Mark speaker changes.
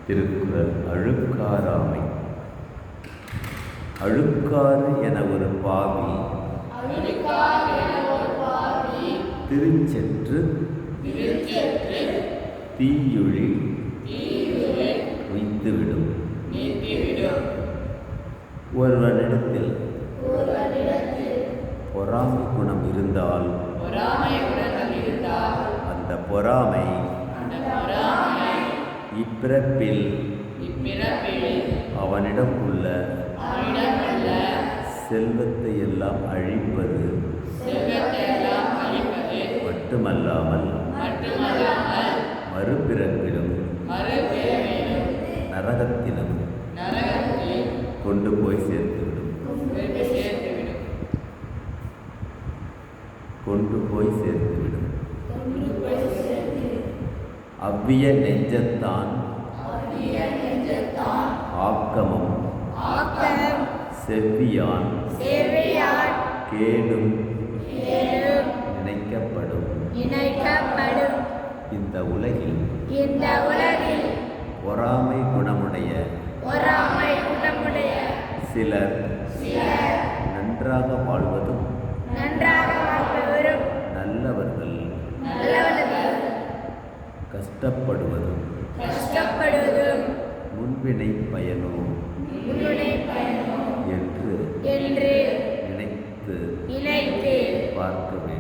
Speaker 1: திருக்குறள். அழுக்காராமை. அழுக்காறு என ஒரு பாவி திருச்செற்று தீயுழில் உய்த்துவிடும். ஒருவனிடத்தில் பொறாமை குணம் இருந்தால் அந்த பொறாமை இப்பிறப்பில் அவனிடம் உள்ள செல்வத்தை எல்லாம் அழிப்பது மட்டுமல்லாமல் மறுபிறப்பிலும் நரகத்திலும் கொண்டு போய் சேர்த்துவிடும். அவ்விய நெஞ்சத்தான் ஆக்கமும் செவ்வியான் கேடும் நினைக்கப்படும். இந்த உலகில் பொறாமை குணமுடைய சிலர் நன்றாக வாழ்வதும் நல்லவர்கள் கஷ்டப்படுவதும் முன்வினை பயனோ என்று நினைத்து பார்க்க வேண்டும்.